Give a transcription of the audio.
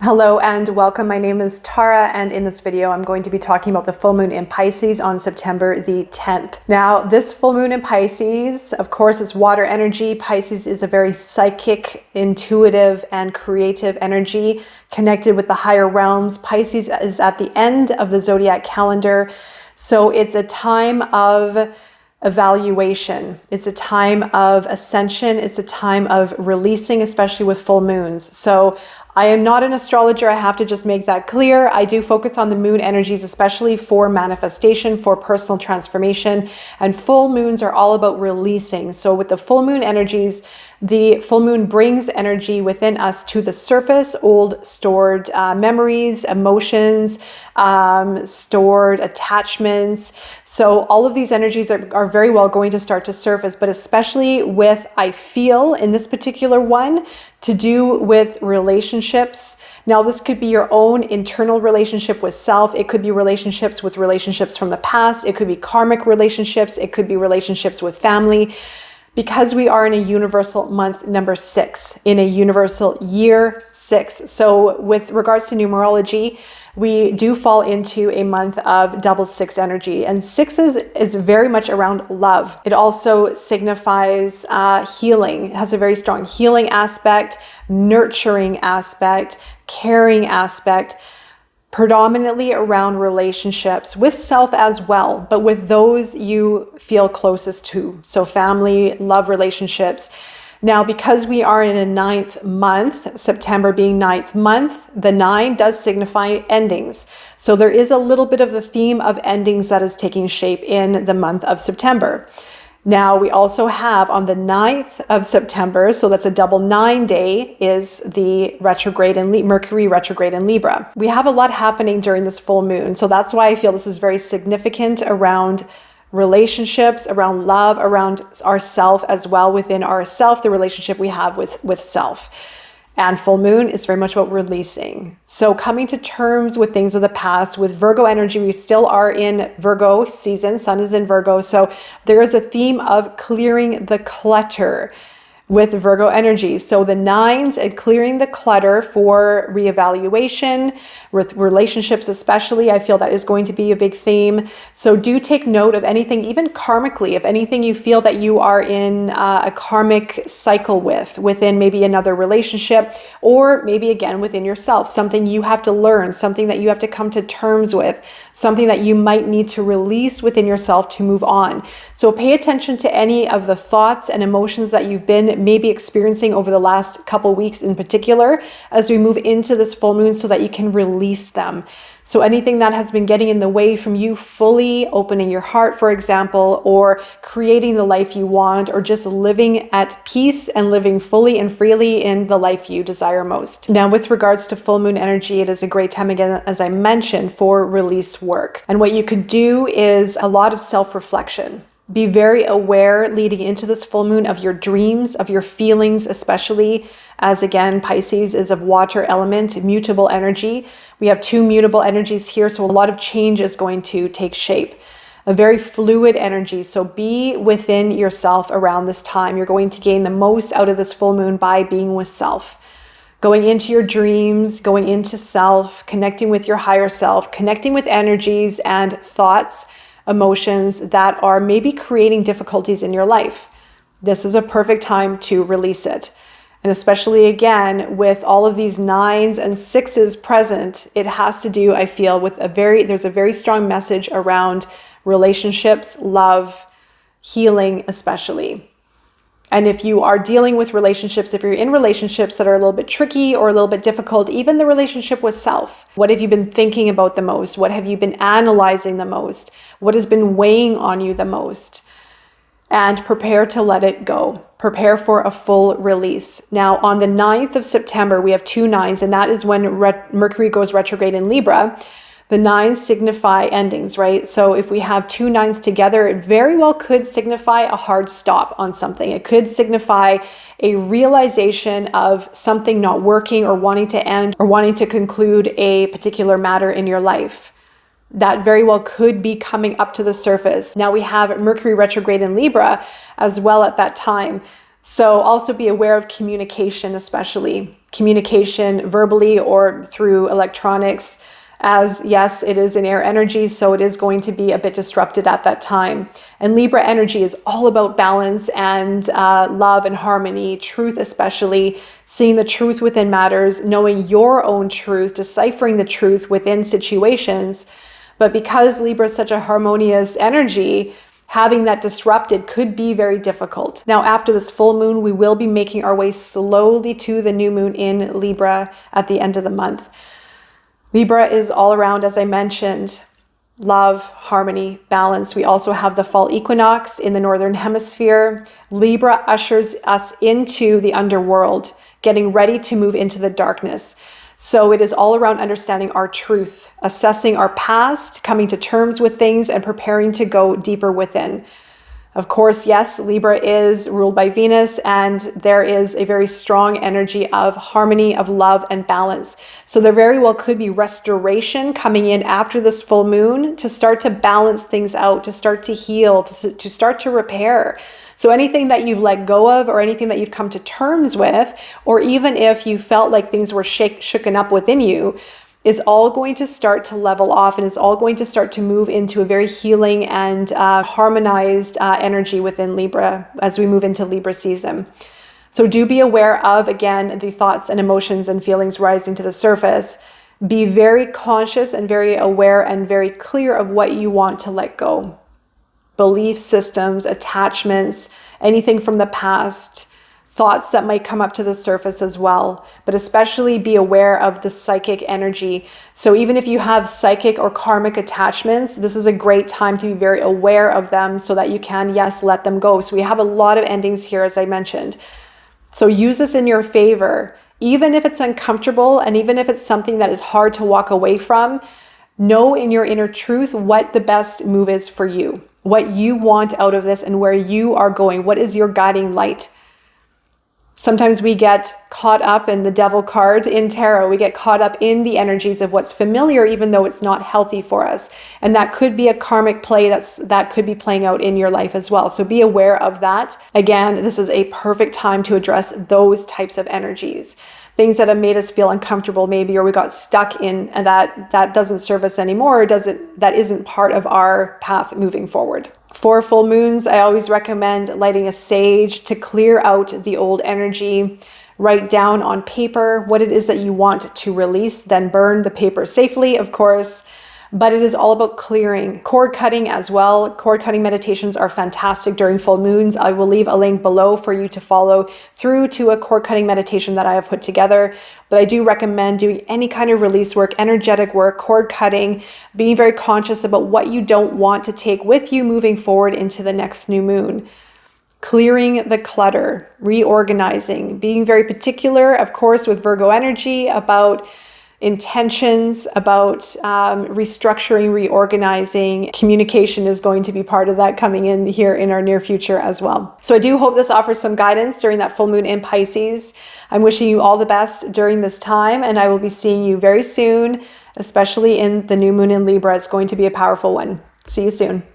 Hello and welcome. My name is Tara, and in this video I'm going to be talking about the full moon in Pisces on September the 10th. Now, this full moon in Pisces, of course, is water energy. Pisces is a very psychic, intuitive, and creative energy connected with the higher realms. Pisces is at the end of the zodiac calendar, so it's a time of evaluation. It's a time of ascension. It's a time of releasing, especially with full moons. So I am not an astrologer. I have to just make that clear. I do focus on the moon energies, especially for manifestation, for personal transformation, and full moons are all about releasing. So with the full moon energies, the full moon brings energy within us to the surface, old stored memories, emotions, stored attachments. So all of these energies are very well going to start to surface, but especially with, I feel in this particular one, to do with relationships. Now, this could be your own internal relationship with self. It could be relationships from the past. It could be karmic relationships. It could be relationships with family. Because we are in a universal month number 6, in a universal year 6. So with regards to numerology, we do fall into a month of double 6 energy. And 6 is very much around love. It also signifies healing. It has a very strong healing aspect, nurturing aspect, caring aspect, predominantly around relationships with self as well, but with those you feel closest to. So family, love relationships. Now, because we are in a 9th month, September being 9th month, the 9 does signify endings. So there is a little bit of the theme of endings that is taking shape in the month of September. Now, we also have on the 9th of September, so that's a double 9 day, is the retrograde in Mercury retrograde in Libra. We have a lot happening during this full moon. So that's why I feel this is very significant around relationships, around love, around ourself as well, within ourself, the relationship we have with self. And full moon is very much about releasing. So coming to terms with things of the past. With Virgo energy, we still are in Virgo season. Sun is in Virgo. So there is a theme of clearing the clutter with Virgo energy. So the 9s and clearing the clutter for reevaluation, with relationships especially, I feel that is going to be a big theme. So do take note of anything, even karmically, if anything you feel that you are in a karmic cycle within maybe another relationship, or maybe again within yourself, something you have to learn, something that you have to come to terms with, something that you might need to release within yourself to move on. So pay attention to any of the thoughts and emotions that you've been maybe experiencing over the last couple weeks in particular as we move into this full moon, so that you can release them. So anything that has been getting in the way from you fully opening your heart, for example, or creating the life you want, or just living at peace and living fully and freely in the life you desire most. Now, with regards to full moon energy, it is a great time, again, as I mentioned, for release work. And what you could do is a lot of self-reflection. Be very aware leading into this full moon of your dreams, of your feelings, especially as, again, Pisces is of water element, mutable energy. We have 2 mutable energies here, so a lot of change is going to take shape. A very fluid energy, so be within yourself around this time. You're going to gain the most out of this full moon by being with self. Going into your dreams, going into self, connecting with your higher self, connecting with energies and thoughts, emotions that are maybe creating difficulties in your life. This is a perfect time to release it. And especially, again, with all of these 9s and 6s present, it has to do, I feel, with there's a very strong message around relationships, love, healing especially. And if you are dealing with relationships, if you're in relationships that are a little bit tricky or a little bit difficult, even the relationship with self, what have you been thinking about the most? What have you been analyzing the most? What has been weighing on you the most? And prepare to let it go. Prepare for a full release. Now, on the 9th of September, we have 2 9s, and that is when Mercury goes retrograde in Libra. The 9s signify endings, right? So if we have 2 9s together, it very well could signify a hard stop on something. It could signify a realization of something not working, or wanting to end, or wanting to conclude a particular matter in your life. That very well could be coming up to the surface. Now we have Mercury retrograde in Libra as well at that time. So also be aware of communication, especially communication verbally or through electronics, as yes, it is an air energy, so it is going to be a bit disrupted at that time. And Libra energy is all about balance and love and harmony, truth especially, seeing the truth within matters, knowing your own truth, deciphering the truth within situations. But because Libra is such a harmonious energy, having that disrupted could be very difficult. Now, after this full moon, we will be making our way slowly to the new moon in Libra at the end of the month. Libra is all around, as I mentioned, love, harmony, balance. We also have the fall equinox in the northern hemisphere. Libra ushers us into the underworld, getting ready to move into the darkness. So it is all around understanding our truth, assessing our past, coming to terms with things, and preparing to go deeper within. Of course, yes, Libra is ruled by Venus, and there is a very strong energy of harmony, of love, and balance. So there very well could be restoration coming in after this full moon to start to balance things out, to start to heal, to start to repair. So anything that you've let go of or anything that you've come to terms with, or even if you felt like things were shooken up within you, is all going to start to level off, and it's all going to start to move into a very healing and harmonized energy within Libra as we move into Libra season. So do be aware of, again, the thoughts and emotions and feelings rising to the surface. Be very conscious and very aware and very clear of what you want to let go. Belief systems, attachments, anything from the past, thoughts that might come up to the surface as well, but especially be aware of the psychic energy. So even if you have psychic or karmic attachments, this is a great time to be very aware of them so that you can, yes, let them go. So we have a lot of endings here, as I mentioned. So use this in your favor, even if it's uncomfortable and even if it's something that is hard to walk away from. Know in your inner truth what the best move is for you, what you want out of this and where you are going. What is your guiding light? Sometimes we get caught up in the devil card in tarot. We get caught up in the energies of what's familiar, even though it's not healthy for us. And that could be a karmic play that could be playing out in your life as well. So be aware of that. Again, this is a perfect time to address those types of energies. Things that have made us feel uncomfortable maybe, or we got stuck in and that doesn't serve us anymore, or that isn't part of our path moving forward. For full moons, I always recommend lighting a sage to clear out the old energy. Write down on paper what it is that you want to release, then burn the paper safely, of course. But it is all about clearing. Cord cutting as well. Cord cutting meditations are fantastic during full moons. I will leave a link below for you to follow through to a cord cutting meditation that I have put together. But I do recommend doing any kind of release work, energetic work, cord cutting, being very conscious about what you don't want to take with you moving forward into the next new moon. Clearing the clutter, reorganizing, being very particular, of course, with Virgo energy about intentions, about restructuring, reorganizing. Communication is going to be part of that coming in here in our near future as well. So I do hope this offers some guidance during that full moon in Pisces. I'm wishing you all the best during this time, and I will be seeing you very soon, especially in the new moon in Libra. It's going to be a powerful one. See you soon.